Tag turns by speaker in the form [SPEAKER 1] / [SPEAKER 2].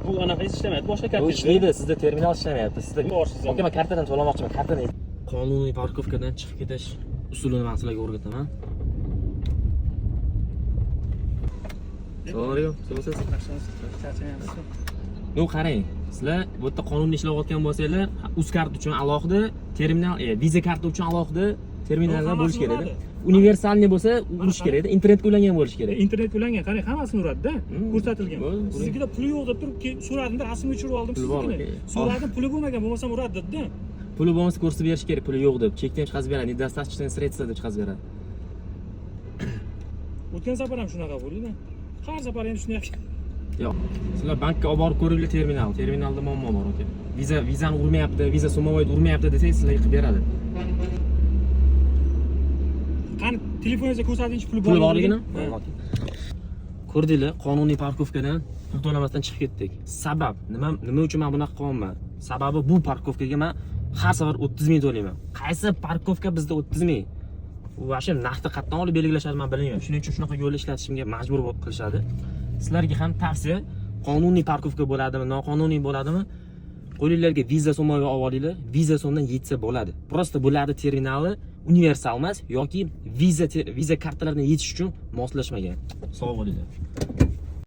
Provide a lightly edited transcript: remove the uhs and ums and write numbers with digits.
[SPEAKER 1] Bu anaqa ishlamaydi. Boshqa karta
[SPEAKER 2] Bu ishlaydi, sizda terminal ishlamayapti. Sizda
[SPEAKER 1] Borsiz.
[SPEAKER 2] Oke, men kartadan to'lamoqchiman. Kartadan qonuniy parkovkadan chiqib ketish usulini men sizlarga o'rgataman. To'g'ri, to'g'risiz. Nu qarang, sizlar bu yerda qonuniy ishlayotgan bo'lsanglar, UzCard uchun alohida terminal, Visa karta uchun alohida terminallar bo'lish kerak edi. Universalniy bo'lsa, urish kerak edi, internetga ulangan bo'lish kerak.
[SPEAKER 1] Internetga ulangan, qarang, hammasini uradi-da, ko'rsatilgan. Siznikida puli yo'q deb turib, so'radim, rasmni o'chirib oldim siznikini. So'radim, puli bo'lmagan, bo'lmasam uradi dedi-da.
[SPEAKER 2] Puli bo'lmasa ko'rsatib berish kerak, puli yo'q deb. Chekdan chiqazib beradi, недостаточное средства deb chiqazib beradi.
[SPEAKER 1] O'tgan safar ham shunaqa bo'ldi-da. Har safar ham shunday.
[SPEAKER 2] Yo'q. Sizlar bankka olib borib ko'ringlar terminalda muammo bor aka. Vizani urmayapti, viza summovoyni urmayapti desangiz sizlarga qilib beradi.
[SPEAKER 1] Qani telefoningizga ko'rsatingiz puli
[SPEAKER 2] borligini? Ko'rdinglar, qonuniy parkovkadan pul to'lamasdan chiqib ketdik. Sabab nima uchun men bunaqa qilyapman? Sababi bu parkovkaga men har safar 30 ming to'layman. Qaysi parkovka bizda 30 ming? U vashim narxni qayerdan olib belgilashadi men bilmayman. Shuning uchun shunaqa yo'l ishlatishimga majbur bo'lib qilishadi. Sizlarga ham tavsiya, qonuniy parkovka bo'ladimi, noqonuniy bo'ladimi? Qo'lingizga viza so'mini olib olinglar. Viza so'mdan yetsa bo'ladi. Prosta bularning terminali universal emas yoki viza kartalarni yetish uchun moslashmagan. Sog' bo'linglar.